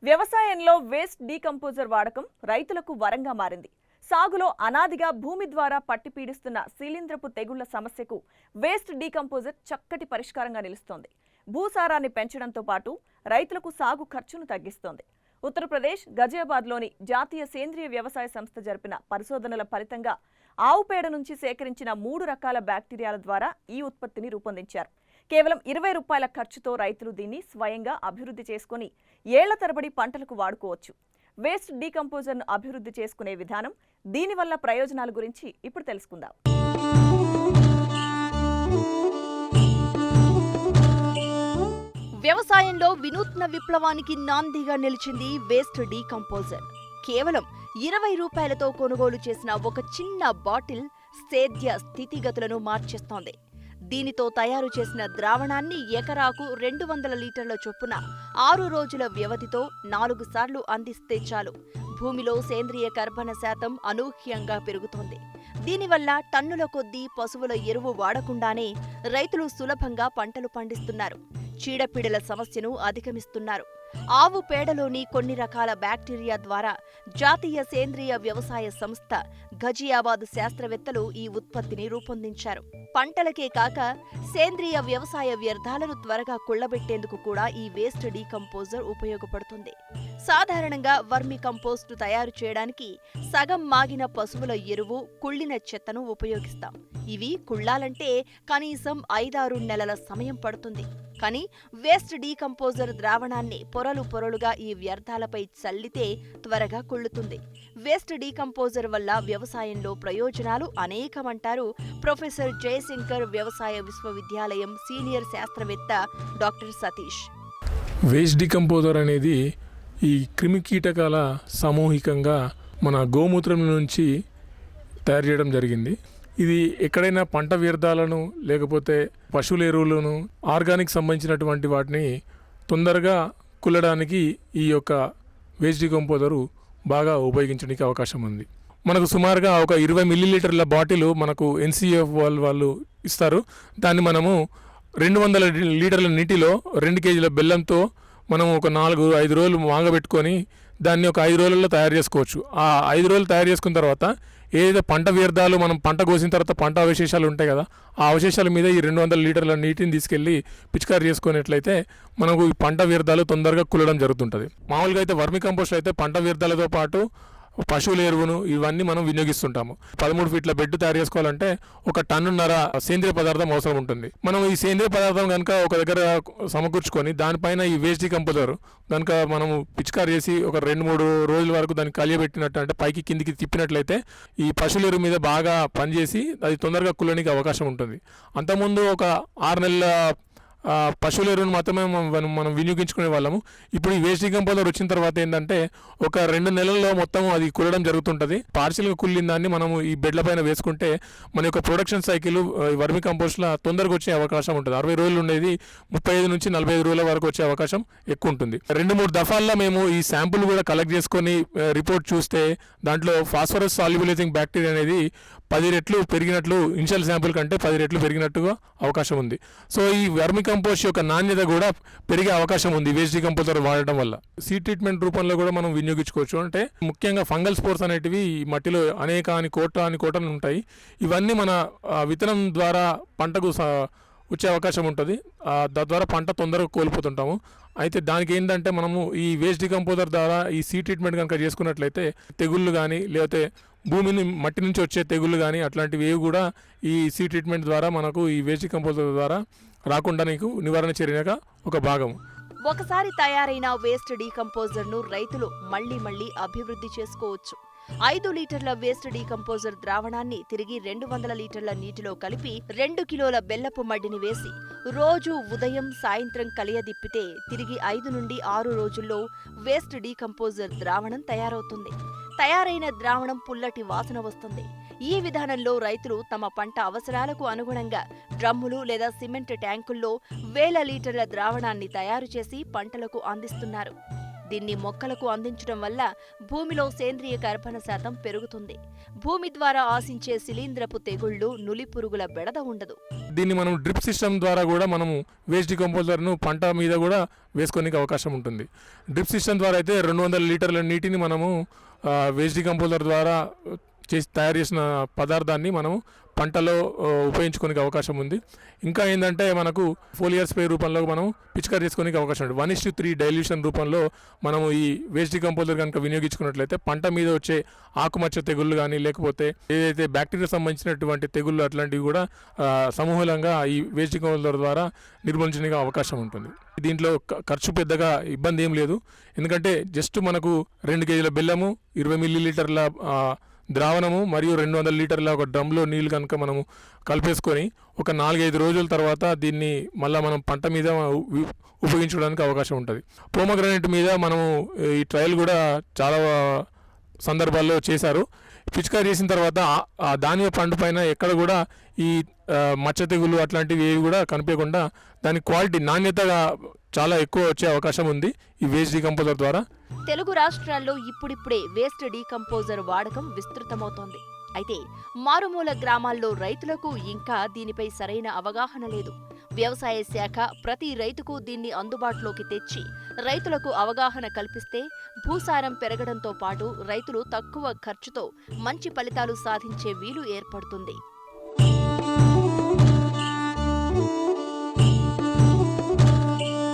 వ్యవసాయంలో waste decomposer వాడకం రైతులకు వరంగా మారింది. సాగులో అనాదిగా భూమి ద్వారా పట్టిపీడిస్తున్న శిలీంద్రపు తెగుళ్ల సమస్యకు వేస్ట్ డీకంపోజర్ చక్కటి పరిష్కారంగా నిలుస్తోంది. భూసారాన్ని పెంచడంతో పాటు రైతులకు సాగు ఖర్చును తగ్గిస్తోంది. ఉత్తరప్రదేశ్ గజియాబాద్లోని జాతీయ సేంద్రియ వ్యవసాయ సంస్థ జరిపిన పరిశోధనల ఫలితంగా ఆవు పేడ నుంచి సేకరించిన 3 రకాల బ్యాక్టీరియాల ద్వారా ఈ ఉత్పత్తిని రూపొందించారు. కేవలం 20 రూపాయల ఖర్చుతో రైతులు దీన్ని స్వయంగా అభివృద్ధి చేసుకుని ఏళ్ల తరబడి పంటలకు వాడుకోవచ్చు. వేస్ట్ డీకంపోజర్ను అభివృద్ధి చేసుకునే విధానం, దీనివల్ల ప్రయోజనాల గురించి ఇప్పుడు తెలుసుకుందాం. వ్యవసాయంలో వినూత్న విప్లవానికి నాందిగా నిలిచింది వేస్ట్ డీకంపోజర్. కేవలం 20 రూపాయలతో కొనుగోలు చేసిన ఒక చిన్న బాటిల్ సేద్య స్థితిగతులను మార్చేస్తోంది. దీనితో తయారు చేసిన ద్రావణాన్ని ఎకరాకు 200 లీటర్ల చొప్పున 6 రోజుల వ్యవధితో 4 సార్లు అందిస్తే చాలు. భూమిలో సేంద్రియ కర్బన శాతం అనూహ్యంగా పెరుగుతోంది. దీనివల్ల టన్నుల కొద్దీ పశువుల ఎరువు వాడకుండానే రైతులు సులభంగా పంటలు పండిస్తున్నారు. చీడపీడల సమస్యను అధిగమిస్తున్నారు. ఆవు పేడలోని కొన్ని రకాల బ్యాక్టీరియా ద్వారా జాతీయ సేంద్రియ వ్యవసాయ సంస్థ గజియాబాద్ శాస్త్రవేత్తలు ఈ ఉత్పత్తిని రూపొందించారు. పంటలకే కాక సేంద్రియ వ్యవసాయ వ్యర్థాలను త్వరగా కుళ్లబెట్టేందుకు కూడా ఈ వేస్ట్ డీకంపోజర్ ఉపయోగపడుతుంది. సాధారణంగా వర్మి కంపోస్టు తయారు చేయడానికి సగం మాగిన పశువుల ఎరువు, కుళ్ళిన చెత్తను ఉపయోగిస్తాం. ఇవి కుళ్ళాలంటే కనీసం 5-6 నెలల సమయం పడుతుంది. కానీ వేస్ట్ డీకంపోజర్ ద్రావణాన్ని పొరలుగా ఈ వ్యర్థాలపై చల్లితే త్వరగా కుళ్ళుతుంది. వేస్ట్ డీకంపోజర్ వల్ల వ్యవసాయంలో ప్రయోజనాలు అనేకమంటారు ప్రొఫెసర్ జయశంకర్ వ్యవసాయ విశ్వవిద్యాలయం సీనియర్ శాస్త్రవేత్త డాక్టర్ సతీష్. వేస్ట్ డీకంపోజర్ అనేది ఈ క్రిమికీటకాల సామూహికంగా మన గోమూత్రం నుంచి తయారు చేయడం జరిగింది. ఇది ఎక్కడైనా పంట వ్యర్థాలను లేకపోతే పశువుల ఎరువులను ఆర్గానిక్ సంబంధించినటువంటి వాటిని తొందరగా కుల్లడానికి ఈ యొక్క వేస్ట్ డీకంపోజరు బాగా ఉపయోగించడానికి అవకాశం ఉంది. మనకు సుమారుగా ఒక 20 మిల్లీలీటర్ల బాటిల్ మనకు ఎన్సీఎఫ్ వాళ్ళు ఇస్తారు. దాన్ని మనము 200 లీటర్ల నీటిలో 2 కేజీల బెల్లంతో మనం ఒక 4-5 రోజులు మాగబెట్టుకొని దాన్ని ఒక 5 రోజుల్లో తయారు చేసుకోవచ్చు. ఆ 5 రోజులు తయారు చేసుకున్న తర్వాత ఏదైతే పంట వ్యర్థాలు మనం పంట కోసిన తర్వాత పంట అవశేషాలు ఉంటాయి కదా, ఆ అవశేషాల మీద ఈ 200 లీటర్ల నీటిని తీసుకెళ్లి పిచికారి చేసుకున్నట్లయితే మనకు ఈ పంట వ్యర్థాలు తొందరగా కుల్లడం జరుగుతుంటుంది. మామూలుగా అయితే వర్మి కంపోస్ట్ అయితే పంట వ్యర్థాలతో పాటు పశువుల ఎరువును ఇవన్నీ మనం వినియోగిస్తుంటాము. 13 ఫీట్ల బెడ్ తయారు చేసుకోవాలంటే 1.5 టన్నుల సేంద్రియ పదార్థం అవసరం ఉంటుంది. మనం ఈ సేంద్రియ పదార్థం కనుక ఒక దగ్గర సమకూర్చుకొని దానిపైన ఈ వేస్ట్ డీకంపోజర్ కనుక మనము పిచికారి చేసి ఒక 2-3 రోజుల వరకు దాన్ని కలియబెట్టినట్టు అంటే పైకి కిందికి తిప్పినట్లయితే ఈ పశువుల ఎరువు మీద బాగా పనిచేసి అది తొందరగా కుల్లడానికి అవకాశం ఉంటుంది. అంతకుముందు ఒక 6 నెలల పశువుల ఎరువును మాత్రమే మనం వినియోగించుకునే వాళ్ళము. ఇప్పుడు ఈ వేస్ట్ డీకంపోజర్ వచ్చిన తర్వాత ఏంటంటే ఒక 2 నెలల్లో మొత్తం అది కుల్లడం జరుగుతుంటుంది. పార్షియల్గా కుళ్ళిన దాన్ని మనము ఈ బెడ్ల పైన వేసుకుంటే మన యొక్క ప్రొడక్షన్ సైకిల్ వర్మి కంపోస్ట్లో తొందరగా వచ్చే అవకాశం ఉంటుంది. 60 రోజులు ఉండేది 35 నుంచి 45 రోజుల వరకు వచ్చే అవకాశం ఎక్కువ ఉంటుంది. 2-3 దఫాల్లో మేము ఈ శాంపుల్ కూడా కలెక్ట్ చేసుకొని రిపోర్ట్ చూస్తే దాంట్లో ఫాస్ఫరస్ సాల్యుబులైజింగ్ బ్యాక్టీరియా అనేది 10 రెట్లు పెరిగినట్లు, ఇనిషియల్ శాంపుల్ కంటే 10 రెట్లు పెరిగినట్టుగా అవకాశం ఉంది. సో ఈ వర్మి కంపోస్ట్ యొక్క నాణ్యత కూడా పెరిగే అవకాశం ఉంది వేస్ట్ డీకంపోజర్ వాడటం వల్ల. సీడ్ ట్రీట్మెంట్ రూపంలో కూడా మనం వినియోగించుకోవచ్చు. అంటే ముఖ్యంగా ఫంగల్ స్పోర్స్ అనేటివి మట్టిలో అనేక కోటలు ఉంటాయి. ఇవన్నీ మన విత్తనం ద్వారా పంటకు వచ్చే అవకాశం ఉంటుంది. తద్వారా పంట తొందరగా కోల్పోతుంటాము. అయితే దానికి ఏంటంటే మనము ఈ వేస్ట్ డీకంపోజర్ ద్వారా ఈ సీడ్ ట్రీట్మెంట్ కనుక చేసుకున్నట్లయితే తెగుళ్ళు కానీ లేకపోతే భూమిని మట్టి నుంచి వచ్చే తెగుళ్ళు కానీ అట్లాంటివి ఏవి కూడా ఈ సీడ్ ట్రీట్మెంట్ ద్వారా మనకు ఈ వేస్ట్ డీకంపోజర్ ద్వారా రాకుండా నీకు నివారణ చర్యగా ఒక భాగం. ఒకసారి తయారైన వేస్ట్ డీకంపోజర్ను రైతులు మళ్లీ అభివృద్ధి చేసుకోవచ్చు. 5 లీటర్ల వేస్ట్ డీకంపోజర్ ద్రావణాన్ని తిరిగి 200 లీటర్ల నీటిలో కలిపి 2 కిలోల బెల్లపు మడ్డిని వేసి రోజు ఉదయం సాయంత్రం కలియదిప్పితే తిరిగి 5 నుండి 6 రోజుల్లో వేస్ట్ డీకంపోజర్ ద్రావణం తయారవుతుంది. తయారైన ద్రావణం పుల్లటి వాసన వస్తుంది. ఈ విధానంలో రైతులు తమ పంట అవసరాలకు అనుగుణంగా డ్రమ్ములు లేదా సిమెంట్ ట్యాంకుల్లో 1000 లీటర్ల ద్రావణాన్ని తయారు చేసి పంటలకు అందిస్తున్నారు. దీన్ని మొక్కలకు అందించడం వల్ల భూమిలో సేంద్రియ కర్బన శాతం పెరుగుతుంది. భూమి ద్వారా ఆశించే శిలీంద్రపు తెగుళ్లు, నులి పురుగుల బెడద ఉండదు. దీన్ని మనం డ్రిప్ సిస్టమ్ ద్వారా కూడా మనము వేస్ట్ డికంపోజర్ను పంట మీద కూడా వేసుకోనికి అవకాశం ఉంటుంది. డ్రిప్ సిస్టమ్ ద్వారా అయితే 200 లీటర్ల నీటిని మనము వేస్ట్ డికంపోజర్ ద్వారా తయారు చేసిన పదార్థాన్ని మనము పంటలో ఉపయోగించుకోనికి అవకాశం ఉంది. ఇంకా ఏంటంటే మనకు ఫోలియర్ స్ప్రే రూపంలో మనం పిచికారీ చేసుకోనికి అవకాశం ఉంది. 1:3 డైల్యూషన్ రూపంలో మనము ఈ వేస్ట్ డికంపోజర్ కనుక వినియోగించుకున్నట్లయితే పంట మీద వచ్చే ఆకుమచ్చ తెగుళ్ళు కానీ లేకపోతే ఏదైతే బ్యాక్టీరియా సంబంధించినటువంటి తెగుళ్ళు అట్లాంటివి కూడా సమూలంగా ఈ వేస్ట్ డికంపోజర్ ద్వారా నిర్మూలించడానికి అవకాశం ఉంటుంది. దీంట్లో ఖర్చు పెద్దగా ఇబ్బంది ఏం లేదు. ఎందుకంటే జస్ట్ మనకు 2 కేజీల బెల్లము, 20 మిల్లీలీటర్ల ద్రావణము మరియు 200 లీటర్ల ఒక డ్రమ్లో నీళ్ళు కనుక మనము కలిపేసుకొని ఒక 4-5 రోజుల తర్వాత దీన్ని మళ్ళీ మనం పంట మీద ఉపయోగించుకోవడానికి అవకాశం ఉంటుంది. పోమగ్రానైట్ మీద మనము ఈ ట్రయల్ కూడా చాలా సందర్భాల్లో చేశారు. పిచికారీ చేసిన తర్వాత ఆ ధాన్య పండు పైన ఎక్కడ కూడా ఈ మచ్చ తెగులు అట్లాంటివి ఏవి కూడా కనిపించకుండా దాని క్వాలిటీ నాణ్యతగా చాలా ఎక్కువ వచ్చే అవకాశం ఉంది ఈ వేస్ట్ డికంపోజర్ ద్వారా. తెలుగు రాష్ట్రాల్లో ఇప్పుడిప్పుడే వేస్ట్ డీకంపోజర్ వాడకం విస్తృతమవుతోంది. అయితే మారుమూల గ్రామాల్లో రైతులకు ఇంకా దీనిపై సరైన అవగాహన లేదు. వ్యవసాయ శాఖ ప్రతి రైతుకు దీన్ని అందుబాటులోకి తెచ్చి రైతులకు అవగాహన కల్పిస్తే భూసారం పెరగడంతో పాటు రైతులు తక్కువ ఖర్చుతో మంచి ఫలితాలు సాధించే వీలు ఏర్పడుతుంది.